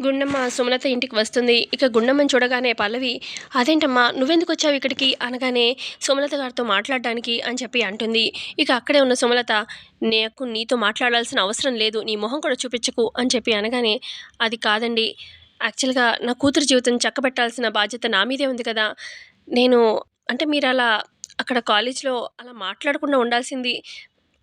గుండమ్మ సుమలత ఇంటికి వస్తుంది. ఇక గుండమ్మని చూడగానే పల్లవి, "అదేంటమ్మా నువ్వెందుకొచ్చావు ఇక్కడికి?" అనగానే, "సుమలత గారితో మాట్లాడడానికి" అని చెప్పి అంటుంది. ఇక అక్కడే ఉన్న సుమలత, "నాకు నీతో మాట్లాడాల్సిన అవసరం లేదు. నీ మొహం కూడా చూపించకు" అని చెప్పి అనగానే, "అది కాదండి. యాక్చువల్‌గా నా కూతురు జీవితం చక్కబెట్టాల్సిన బాధ్యత నా మీదే ఉంది కదా! నేను అంటే మీరలా అక్కడ కాలేజ్‌లో అలా మాట్లాడకుండా ఉండాల్సింది.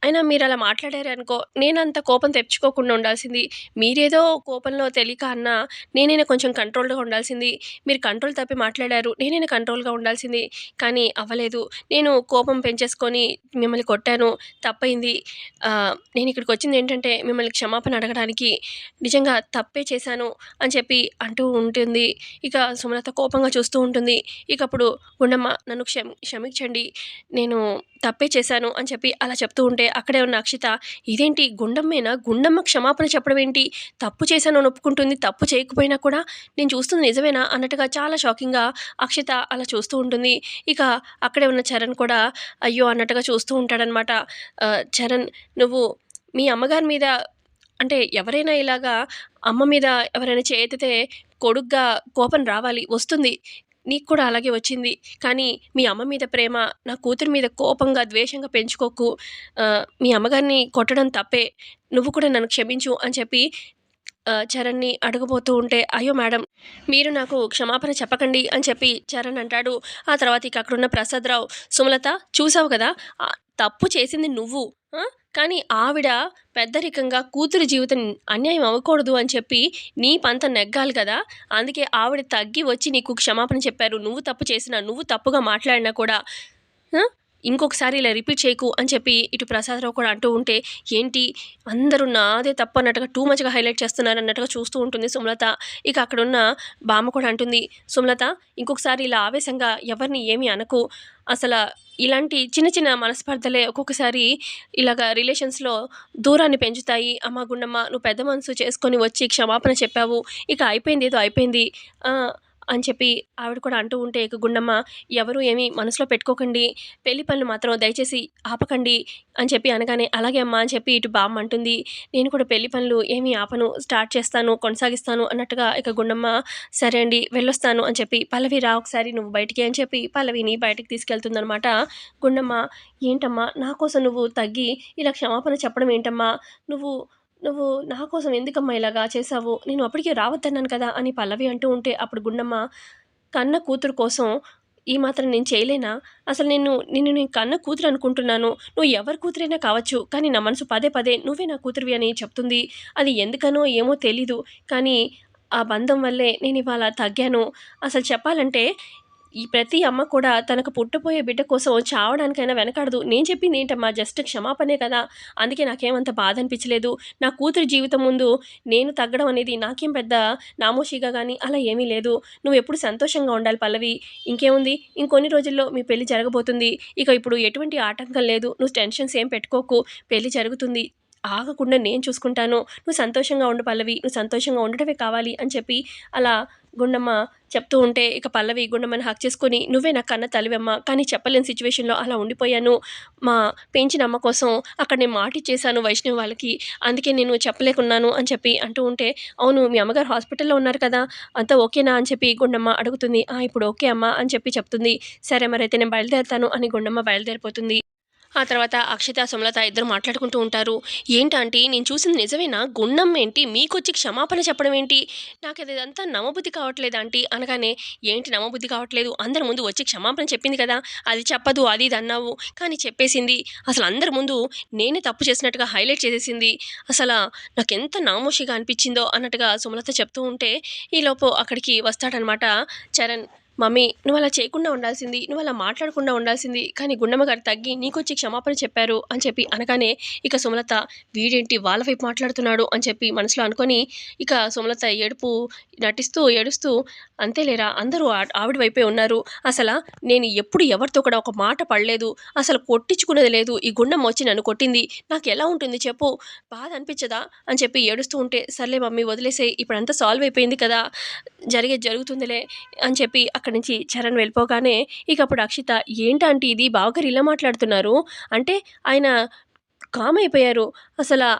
అయినా మీరలా మాట్లాడారే అనుకో, నేనంత కోపం తెచ్చుకోకుండా ఉండాల్సింది. మీరేదో కోపంలో తెలియక అన్నా, నేనైనా కొంచెం కంట్రోల్డ్‌గా ఉండాల్సింది. మీరు కంట్రోల్ తప్పి మాట్లాడారు. నేనైనా కంట్రోల్‌గా ఉండాల్సింది. కానీ అవ్వలేదు. నేను కోపం పెంచేసుకొని మిమ్మల్ని కొట్టాను. తప్పయింది. నేనిక్కడికొచ్చిందేంటంటే మిమ్మల్ని క్షమాపణ అడగడానికి. నిజంగా తప్పే చేశాను" అని చెప్పి అంటూ ఉంటుంది. ఇక సుమలత కోపంగా చూస్తూ ఉంటుంది. ఇకప్పుడు గుండమ్మ, "నన్ను క్షమించండి. నేను తప్పే చేశాను" అని చెప్పి అలా చెప్తూ ఉంటే అక్కడే ఉన్న అక్షిత, "ఇదేంటి గుండమ్మేనా? గుండమ్మ క్షమాపణ చెప్పడం ఏంటి? తప్పు చేశాను అని ఒప్పుకుంటుంది. తప్పు చేయకపోయినా కూడా నేను చూస్తుంది నిజమేనా?" అన్నట్టుగా చాలా షాకింగ్‌గా అక్షిత అలా చూస్తూ ఉంటుంది. ఇక అక్కడే ఉన్న చరణ్ కూడా అయ్యో! అన్నట్టుగా చూస్తూ ఉంటాడనమాట. "చరణ్, నువ్వు మీ అమ్మగారి మీద అంటే ఎవరైనా ఇలాగా అమ్మ మీద ఎవరైనా చేయెత్తితే కొడుగ్గా కోపం రావాలి. వస్తుంది. నీకు కూడా అలాగే వచ్చింది. కానీ మీ అమ్మ మీద ప్రేమ, నా కూతురి మీద కోపంగా, ద్వేషంగా పెంచుకోకు. మీ అమ్మగారిని కొట్టడం తప్పే. నువ్వు కూడా నన్ను క్షమించు" అని చెప్పి చరణ్‌ని అడగబోతూ ఉంటే, "అయ్యో! మేడం, మీరు నాకు క్షమాపణ చెప్పకండి" అని చెప్పి చరణ్ అంటాడు. ఆ తర్వాత ఇక అక్కడున్న ప్రసాదరావు, "సుమలత, చూసావు కదా! తప్పు చేసింది నువ్వు. ఆ! కానీ ఆవిడ పెద్దరికంగా కూతురి జీవితం అన్యాయం అవ్వకూడదు అని చెప్పి నీ పంత నెగ్గాలి కదా! అందుకే ఆవిడ తగ్గి వచ్చి నీకు క్షమాపణ చెప్పారు. నువ్వు తప్పు చేసినా, నువ్వు తప్పుగా మాట్లాడినా కూడా. ఆ! ఇంకొకసారి ఇలా రిపీట్ చేయకు" అని చెప్పి ఇటు ప్రసాదరావు కూడా అంటూ ఉంటే, ఏంటి అందరూ నాదే తప్పు అన్నట్టుగా టూ మచ్‌గా హైలైట్ చేస్తున్నారన్నట్టుగా చూస్తూ ఉంటుంది సుమలత. ఇక అక్కడున్న బామ్మ కూడా అంటుంది, "సుమలత, ఇంకొకసారి ఇలా ఆవేశంగా ఎవరిని ఏమి అనకు. అసల ఇలాంటి చిన్న చిన్న మనస్పర్ధలే ఒక్కొక్కసారి ఇలాగ రిలేషన్స్‌లో దూరాన్ని పెంచుతాయి. అమ్మ గుండమ్మ, నువ్వు పెద్ద మనసు చేసుకొని వచ్చి క్షమాపణ చెప్పావు. ఇక అయిపోయింది ఏదో అయిపోయింది" అని చెప్పి ఆవిడ కూడా అంటూ ఉంటే, ఇక గుండమ్మ, "ఎవరు ఏమి మనసులో పెట్టుకోకండి. పెళ్లి పనులు మాత్రం దయచేసి ఆపకండి" అని చెప్పి అనగానే, "అలాగే అమ్మా" అని చెప్పి ఇటు బామ్మ అంటుంది. "నేను కూడా పెళ్లి పనులు ఏమీ ఆపను. స్టార్ట్ చేస్తాను, కొనసాగిస్తాను" అన్నట్టుగా ఇక గుండమ్మ, "సరే అండి, వెళ్ళొస్తాను" అని చెప్పి, "పల్లవి రా ఒకసారి నువ్వు బయటికి" అని చెప్పి పల్లవిని బయటికి తీసుకెళ్తుందనమాట. గుండమ్మ, "ఏంటమ్మా నా కోసం నువ్వు తగ్గి ఇలా క్షమాపణ చెప్పడం ఏంటమ్మా? నువ్వు నువ్వు నా కోసం ఎందుకమ్మా ఇలాగా చేశావు? నేను అప్పటికే రావద్దన్నాను కదా!" అని పల్లవి అంటూ ఉంటే, అప్పుడు గుండమ్మ, "కన్న కూతురు కోసం ఈ మాత్రం నేను చేయలేనా? అసలు నిన్ను నేను కన్న కూతురు అనుకుంటున్నాను. నువ్వు ఎవరి కూతురైనా కావచ్చు. కానీ నా మనసు పదే పదే నువ్వే నా కూతురివి అని చెప్తుంది. అది ఎందుకనో ఏమో తెలీదు. కానీ ఆ బంధం వల్లే నేనివాళ తగ్గాను. అసలు చెప్పాలంటే ఈ ప్రతి అమ్మ కూడా తనకు పుట్టబోయే బిడ్డ కోసం చావడానికైనా వెనకాడదు. నేను చెప్పిందేంటమ్మా, జస్ట్ క్షమాపణే కదా! అందుకే నాకేమంత బాధ అనిపించలేదు. నా కూతురి జీవితం ముందు నేను తగ్గడం అనేది నాకేం పెద్ద నామోషీగా గానీ అలా ఏమీ లేదు. నువ్వెప్పుడు సంతోషంగా ఉండాలి పల్లవి. ఇంకేముంది, ఇంకొన్ని రోజుల్లో మీ పెళ్లి జరగబోతుంది. ఇక ఇప్పుడు ఎటువంటి ఆటంకం లేదు. నువ్వు టెన్షన్స్ ఏం పెట్టుకోకు. పెళ్లి జరుగుతుంది. ఆగకుండా నేను చూసుకుంటాను. నువ్వు సంతోషంగా ఉండు పల్లవి. నువ్వు సంతోషంగా ఉండటమే కావాలి" అని చెప్పి అలా గుండమ్మ చెప్తూ ఉంటే, ఇక పల్లవి గుండమ్మని హగ్ చేసుకొని, "నువ్వే నా కన్న తల్లివమ్మ. కానీ చెప్పలేని సిట్యుయేషన్‌లో అలా ఉండిపోయాను. మా పెంచిన అమ్మ కోసం అక్కడ నేను మాటిచ్చేశాను వైష్ణవి వాళ్ళకి. అందుకే నేను చెప్పలేకున్నాను" అని చెప్పి అంటూ ఉంటే, "అవును, మీ అమ్మగారు హాస్పిటల్‌లో ఉన్నారు కదా! అంతా ఓకేనా?" అని చెప్పి గుండమ్మ అడుగుతుంది. "ఆ! ఇప్పుడు ఓకే అమ్మ" అని చెప్పి చెప్తుంది. "సరే మరైతే నేను బయలుదేరుతాను" అని గుండమ్మ బయలుదేరిపోతుంది. ఆ తర్వాత అక్షిత, సుమలత ఇద్దరు మాట్లాడుకుంటూ ఉంటారు. "ఏంటాంటీ, నేను చూసింది నిజమేనా? గుండమ్మ ఏంటి మీకొచ్చి క్షమాపణ చెప్పడం ఏంటి? నాకదిదంతా నమ్మబుద్ధి కావట్లేదు ఆంటీ" అనగానే, "ఏంటి నమ్మబుద్ధి కావట్లేదు? అందరి ముందు వచ్చి క్షమాపణ చెప్పింది కదా! అది చెప్పదు, అది ఇది అన్నావు. కానీ చెప్పేసింది. అసలు అందరి ముందు నేనే తప్పు చేసినట్టుగా హైలైట్ చేసేసింది. అసల నాకెంత నామోషీగా అనిపించిందో" అన్నట్టుగా సుమలత చెప్తూ ఉంటే, ఈలోపు అక్కడికి వస్తాడనమాట చరణ్. "మమ్మీ, నువ్వలా చేయకుండా ఉండాల్సింది. నువ్వలా మాట్లాడకుండా ఉండాల్సింది. కానీ గుండమ్మ గారు తగ్గి నీకొచ్చి క్షమాపణ చెప్పారు" అని చెప్పి అనగానే, ఇక సుమలత, "వీడేంటి వాళ్ళ వైపు మాట్లాడుతున్నాడు" అని చెప్పి మనసులో అనుకోని, ఇక సుమలత ఏడుపు నటిస్తూ, ఏడుస్తూ, "అంతేలేరా, అందరూ ఆవిడ వైపే ఉన్నారు. అసల నేను ఎప్పుడు ఎవరితో కూడా ఒక మాట పడలేదు. అసలు కొట్టించుకున్నది లేదు. ఈ గుండమ్మ వచ్చి నన్ను కొట్టింది. నాకెలా ఉంటుంది చెప్పు? బాధ అనిపించదా?" అని చెప్పి ఏడుస్తూ ఉంటే, "సర్లే మమ్మీ, వదిలేసేయి. ఇప్పుడంతా సాల్వ్ అయిపోయింది కదా! జరిగేది జరుగుతుందిలే" అని చెప్పి అక్కడి నుంచి చరణ్ వెళ్ళిపోగానే, ఇక అప్పుడు అక్షిత, "ఏంటాంటీ ఇది, బావగారు ఇలా మాట్లాడుతున్నారు? అంటే ఆయన కామ్ అయిపోయారు.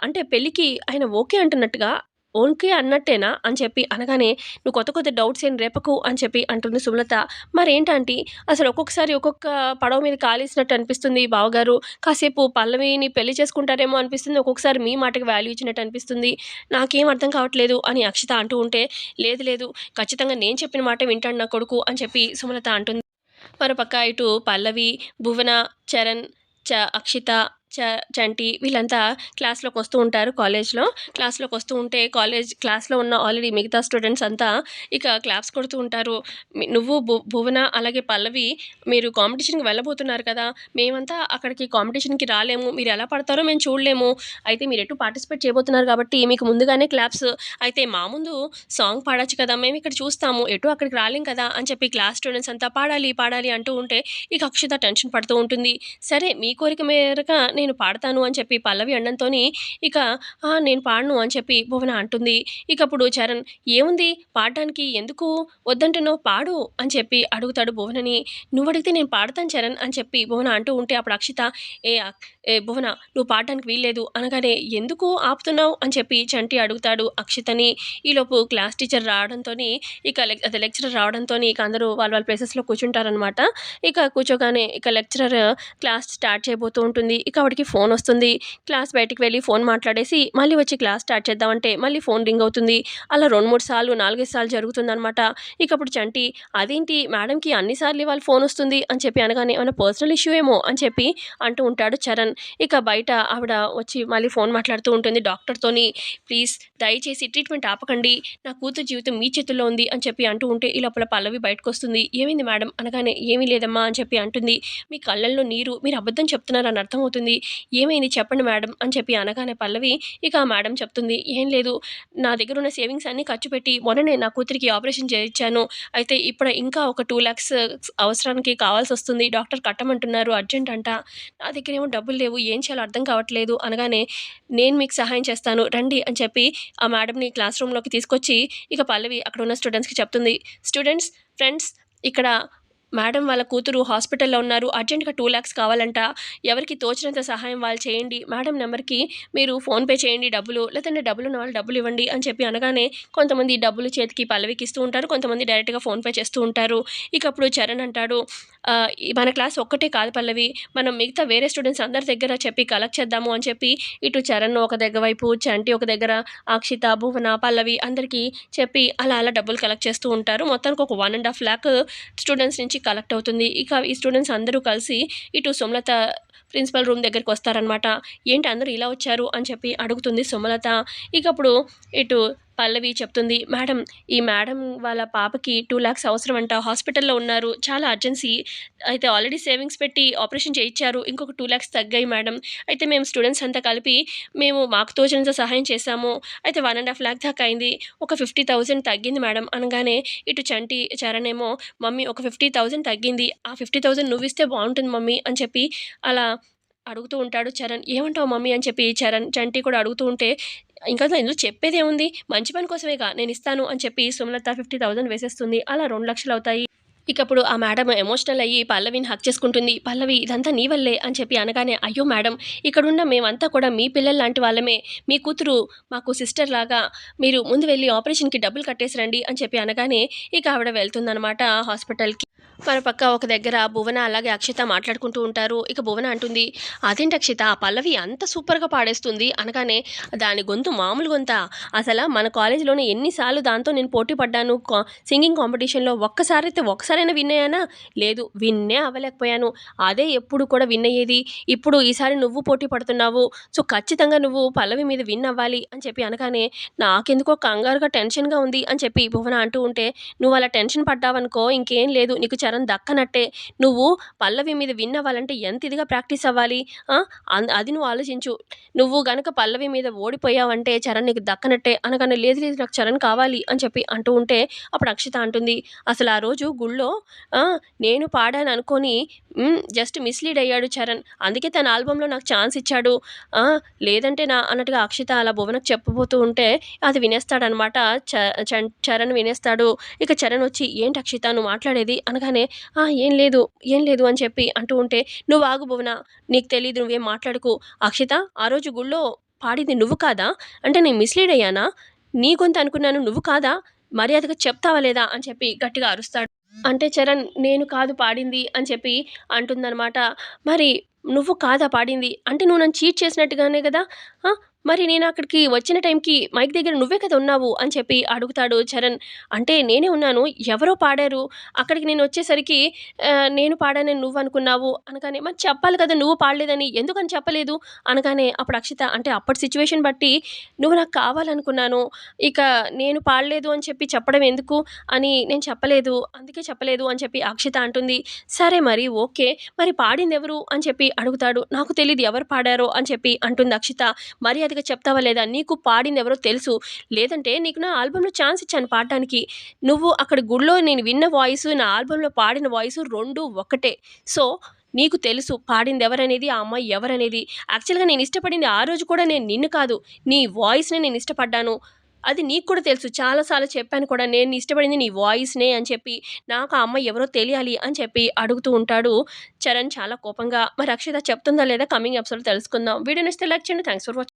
అంటే పెళ్ళికి ఆయన ఓకే అంటున్నట్టుగా ఓకే అన్నట్టేనా అని చెప్పి అనగానే, "నువ్వు కొత్త కొత్త డౌట్స్ ఏం రేపకు" అని చెప్పి అంటుంది సుమలత. "మరేంటి ఆంటీ అసలు ఒక్కొక్కసారి ఒక్కొక్క పడవ మీద కాలేసినట్టు అనిపిస్తుంది బావగారు. కాసేపు పల్లవిని పెళ్లి చేసుకుంటారేమో అనిపిస్తుంది. ఒక్కొక్కసారి మీ మాటకి వాల్యూ ఇచ్చినట్టు అనిపిస్తుంది. నాకేం అర్థం కావట్లేదు" అని అక్షిత అంటూ ఉంటే, "లేదు లేదు ఖచ్చితంగా నేను చెప్పిన మాటే వింటాడు నా కొడుకు" అని చెప్పి సుమలత అంటుంది. మరోపక్క ఇటు పల్లవి, భువన, చరణ్, అక్షిత, చంటి వీళ్ళంతా క్లాస్‌లోకొస్తూ ఉంటారు కాలేజ్‌లో. క్లాస్‌లోకొస్తూ ఉంటే క్లాస్‌లో ఉన్న ఆల్రెడీ మిగతా స్టూడెంట్స్ అంతా ఇక క్లాప్స్ కొడుతూ ఉంటారు. "నువ్వు భువన అలాగే పల్లవి మీరు కాంపిటీషన్‌కి వెళ్ళబోతున్నారు కదా! మేమంతా అక్కడికి కాంపిటీషన్‌కి రాలేము. మీరెలా పడతారో మేము చూడలేము. అయితే మీరెటు పార్టిసిపేట్ చేయబోతున్నారు కాబట్టి మీకు ముందుగానే క్లాప్స్. అయితే మా ముందు సాంగ్ పాడొచ్చు కదా! మేమిక్కడ చూస్తాము. ఎటు అక్కడికి రాలేం కదా!" అని చెప్పి క్లాస్ స్టూడెంట్స్ అంతా పాడాలి, పాడాలి అంటూ ఉంటే ఇక అక్షిత టెన్షన్ పడుతూ ఉంటుంది. సరే మీ కోరిక మేరకు నేను పాడతాను అని చెప్పి పల్లవి అనడంతోని ఇక నేను పాడను అని చెప్పి భువన అంటుంది. ఇక అప్పుడు చరణ్ ఏముంది పాడడానికి ఎందుకు వద్దంటున్నావు పాడు అని చెప్పి అడుగుతాడు భువనని. నువ్వడిగితే నేను పాడతాను చరణ్ అని చెప్పి భువన అంటూ ఉంటే అప్పుడు అక్షిత ఏ ఏ భువన నువ్వు పాడడానికి వీల్లేదు అనగానే ఎందుకు ఆపుతున్నావు అని చెప్పి చంటి అడుగుతాడు అక్షితని. ఈలోపు క్లాస్ టీచర్ రావడంతోని ఇక లెక్చరర్ రావడంతోని ఇక అందరూ వాళ్ళ వాళ్ళ ప్లేసెస్‌లో కూర్చుంటారనమాట. ఇక కూర్చోగానే ఇక లెక్చరర్ క్లాస్ స్టార్ట్ చేయబోతూ ఉంటుంది. ఇక ఆవిడకి ఫోన్ వస్తుంది. క్లాస్ బయటికి వెళ్ళి ఫోన్ మాట్లాడేసి మళ్ళీ వచ్చి క్లాస్ స్టార్ట్ చేద్దామంటే మళ్ళీ ఫోన్ రింగ్ అవుతుంది. అలా 2, 3 సార్లు 4, 5 సార్లు జరుగుతుందనమాట. ఇక అప్పుడు చంటి అదేంటి మేడంకి అన్ని సార్లు ఇవాళ ఫోన్ వస్తుంది అని చెప్పి అనగానే ఏమన్నా పర్సనల్ ఇష్యూ ఏమో అని చెప్పి అంటూ ఉంటాడు చరణ్. ఇక బయట ఆవిడ వచ్చి మళ్ళీ ఫోన్ మాట్లాడుతూ ఉంటుంది డాక్టర్‌తోని. ప్లీజ్ దయచేసి ట్రీట్మెంట్ ఆపకండి. నా కూతురు జీవితం మీ చేతుల్లో ఉంది అని చెప్పి అంటూ ఉంటే ఈ లోపల పల్లవి బయటకొస్తుంది. ఏమైంది మేడం అనగానే ఏమీ లేదమ్మా అని చెప్పి అంటుంది. మీ కళ్ళల్లో నీరు మీరు అబద్ధం చెప్తున్నారని అర్థమవుతుంది. ఏమైంది చెప్పండి మేడం అని చెప్పి అనగానే పల్లవి ఇక ఆ మేడం చెప్తుంది. ఏం లేదు నా దగ్గర ఉన్న సేవింగ్స్ అన్నీ ఖర్చు పెట్టి మొన్ననే నా కూతురికి ఆపరేషన్ చేయించాను. అయితే ఇప్పుడు ఇంకా ఒక 2,00,000 అవసరానికి కావాల్సొస్తుంది. డాక్టర్ కట్టమంటున్నారు అర్జెంట్ అంట. నా దగ్గరేమో డబ్బులు లేవు. ఏం చేయాలో అర్థం కావట్లేదు అనగానే నేను మీకు సహాయం చేస్తాను రండి అని చెప్పి ఆ మేడంని క్లాస్ రూమ్‌లోకి తీసుకొచ్చి ఇక పల్లవి అక్కడ ఉన్న స్టూడెంట్స్‌కి చెప్తుంది. స్టూడెంట్స్, ఫ్రెండ్స్ ఇక్కడ మేడం వాళ్ళ కూతురు హాస్పిటల్‌లో ఉన్నారు. అర్జెంట్‌గా 2,00,000 కావాలంట. ఎవరికి తోచినంత సహాయం వాళ్ళు చేయండి. మేడం నంబర్‌కి మీరు ఫోన్‌పే చేయండి డబ్బులు. లేదంటే డబ్బులున్న వాళ్ళు డబ్బులివ్వండి అని చెప్పి అనగానే కొంతమంది డబ్బులు చేతికి పల్లవికి ఇస్తూ ఉంటారు. కొంతమంది డైరెక్ట్‌గా ఫోన్‌పే చేస్తూ ఉంటారు. ఇక అప్పుడు చరణ్ అంటాడు మన క్లాస్ ఒక్కటే కాదు పల్లవి. మనం మిగతా వేరే స్టూడెంట్స్ అందరి దగ్గర చెప్పి కలెక్ట్ చేద్దాము అని చెప్పి ఇటు చరణ్ ఒక దగ్గర వైపు, చంటి ఒక దగ్గర, అక్షిత, భువన, పల్లవి అందరికీ చెప్పి అలా అలా డబ్బులు కలెక్ట్ చేస్తూ ఉంటారు. మొత్తానికి ఒక 1.5 లాక్ స్టూడెంట్స్ నుంచి కలెక్ట్ అవుతుంది. ఇక ఈ స్టూడెంట్స్ అందరూ కలిసి ఇటు సుమలత ప్రిన్సిపల్ రూమ్ దగ్గరికొస్తారనమాట. ఏంటి అందరూ ఇలా వచ్చారు అని చెప్పి అడుగుతుంది సుమలత. ఇక అప్పుడు ఇటు పల్లవి చెప్తుంది. మేడం వాళ్ళ పాపకి 2,00,000 అవసరమంట. హాస్పిటల్‌లో ఉన్నారు. చాలా అర్జెన్సీ. అయితే ఆల్రెడీ సేవింగ్స్ పెట్టి ఆపరేషన్ చేయించారు. ఇంకొక 2,00,000 తగ్గాయి మేడం. అయితే మేము స్టూడెంట్స్ అంతా కలిపి మాకు తోచినంత సహాయం చేశాము. అయితే 1.5 లాక్ దాకా అయింది. ఒక 50,000 తగ్గింది మేడం అనగానే ఇటు చరణ్ ఏమో మమ్మీ ఒక 50,000 తగ్గింది. ఆ 50,000 నువ్విస్తే బావుంటుంది మమ్మీ అని చెప్పి అలా అడుగుతూ ఉంటాడు చరణ్. ఏమంటావు మమ్మీ అని చెప్పి చంటి కూడా అడుగుతూ ఉంటే ఇంకా ఇందులో చెప్పేదేముంది? మంచి పని కోసమేగా నేనిస్తాను అని చెప్పి సుమలత 50,000 వేసేస్తుంది. అలా 2,00,000 అవుతాయి. ఇకప్పుడు ఆ మేడం ఎమోషనల్ అయ్యి పల్లవిని హగ్ చేసుకుంటుంది. పల్లవి ఇదంతా నీ వల్లే అని చెప్పి అనగానే, అయ్యో మేడం ఇక్కడున్న మేమంతా కూడా మీ పిల్లల్లాంటి వాళ్ళమే. మీ కూతురు మాకు సిస్టర్ లాగా. మీరు ముందు వెళ్లి ఆపరేషన్‌కి డబ్బులు కట్టేసి రండి అని చెప్పి అనగానే ఇక ఆవిడ వెళ్తుందనమాట హాస్పిటల్‌కి. మరోపక్క ఒక దగ్గర భువన అలాగే అక్షిత మాట్లాడుకుంటూ ఉంటారు. ఇక భువన అంటుంది, అదేంటి అక్షిత ఆ పల్లవి అంత సూపర్‌గా పాడేస్తుంది అనగానే, దాని గొంతు మామూలు గొంతా? అసల మన కాలేజీలోనే ఎన్ని సార్లు దాంతో నేను పోటీ పడ్డాను సింగింగ్ కాంపిటీషన్‌లో ఒక్కసారైనా విన్ అయ్యానా? లేదు విన్నే అవ్వలేకపోయాను. అదే ఎప్పుడు కూడా విన్ అయ్యేది. ఇప్పుడు ఈసారి నువ్వు పోటీ పడుతున్నావు. సో, ఖచ్చితంగా నువ్వు పల్లవి మీద విన్ అవ్వాలి అని చెప్పి అనగానే, నాకెందుకో కంగారుగా టెన్షన్‌గా ఉంది అని చెప్పి భువన అంటూ ఉంటే, నువ్వు అలా టెన్షన్ పడ్డావనుకో ఇంకేం లేదు. నీకు చరణ్ దక్కనట్టే. నువ్వు పల్లవి మీద విన్ అవ్వాలంటే ఎంత ఇదిగా ప్రాక్టీస్ అవ్వాలి. ఆ! అది నువ్వు ఆలోచించు. నువ్వు గనక పల్లవి మీద ఓడిపోయావంటే చరణ్ నీకు దక్కనట్టే అనగానే, లేదు లేదు నాకు చరణ్ కావాలి అని చెప్పి అంటూ ఉంటే, అప్పుడు అక్షిత అంటుంది, అసలు ఆ రోజు గుళ్ళో ఆ! నేను పాడాను అనుకోని జస్ట్ మిస్‌లీడ్ అయ్యాడు చరణ్. అందుకే తన ఆల్బమ్‌లో నాకు ఛాన్స్ ఇచ్చాడు. ఆ! లేదంటే అన్నట్టుగా అక్షిత అలా భువనకు చెప్పబోతూ ఉంటే అది వినేస్తాడనమాట. చ చరణ్ వినేస్తాడు. ఇక చరణ్ వచ్చి ఏంటి అక్షిత నువ్వు మాట్లాడేది అనగానే, ఏం లేదు, ఏం లేదు అని చెప్పి అంటూ ఉంటే, నువ్వు ఆగు భువన నీకు తెలీదు నువ్వేం మాట్లాడకు. అక్షిత ఆ రోజు గుళ్ళో పాడింది నువ్వు కాదా? అంటే నేను మిస్‌లీడ్ అయ్యానా? నీ గొంతు అనుకున్నాను, నువ్వు కాదా? మర్యాదగా చెప్తావా లేదా?" అని చెప్పి గట్టిగా అరుస్తాడు. అంటే చరణ్ నేను కాదు పాడింది అని చెప్పి అంటుందనమాట. మరి నువ్వు కాదా పాడింది? అంటే నువ్వు నన్ను చీట్ చేసినట్టుగానే గదా! ఆ! మరి నేనక్కడికి వచ్చిన టైంకి మైక్ దగ్గర నువ్వే కదా ఉన్నావు అని చెప్పి అడుగుతాడు చరణ్. అంటే నేనే ఉన్నాను. ఎవరో పాడారు. అక్కడికి నేనొచ్చేసరికి నేను పాడానని నువ్వనుకున్నావు అనగానే, మరి చెప్పాలి కదా! నువ్వు పాడలేదని. ఎందుకని చెప్పలేదు? అనగానే అప్పుడు అక్షిత అంటే అప్పటి సిట్యుయేషన్ బట్టి నువ్వు నాకు కావాలనుకున్నాను. ఇక నేను పాడలేదు అని చెప్పి చెప్పడం ఎందుకు? అని నేను చెప్పలేదు. అందుకే చెప్పలేదు అని చెప్పి అక్షిత అంటుంది. సరే మరి ఓకే. మరి పాడిందెవరు అని చెప్పి అడుగుతాడు. నాకు తెలీదు ఎవరు పాడారో అని చెప్పి అంటుంది అక్షిత. మర్యాదగా చెప్తావా లేదా? నీకు పాడిందెవరో తెలుసు. లేదంటే నీకు నా ఆల్బమ్‌లో ఛాన్స్ ఇచ్చాను పాడటానికి. నువ్వు అక్కడ గుడిలో నేను విన్న వాయిసు, నా ఆల్బమ్‌లో పాడిన వాయిసు 2 ఒకటే. సో, నీకు తెలుసు పాడిందెవరనేది, ఆ అమ్మాయి ఎవరనేది. యాక్చువల్‌గా నేను ఇష్టపడింది ఆ రోజు కూడా నేను నిన్ను కాదు. నీ వాయిస్‌నే నేను ఇష్టపడ్డాను. అది నీకు కూడా తెలుసు. చాలా సార్లు చెప్పాను కూడా. నేను ఇష్టపడింది నీ వాయిస్‌నే అని చెప్పి, నాకు ఆ అమ్మాయి ఎవరో తెలియాలి అని చెప్పి అడుగుతూ ఉంటాడు చరణ్ చాలా కోపంగా. మరి అక్షిత చెప్తుందా లేదా కమింగ్ ఎపిసోడ్‌లో తెలుసుకుందాం. వీడియో నచ్చితే లైక్ చేయండి. Thanks for watching.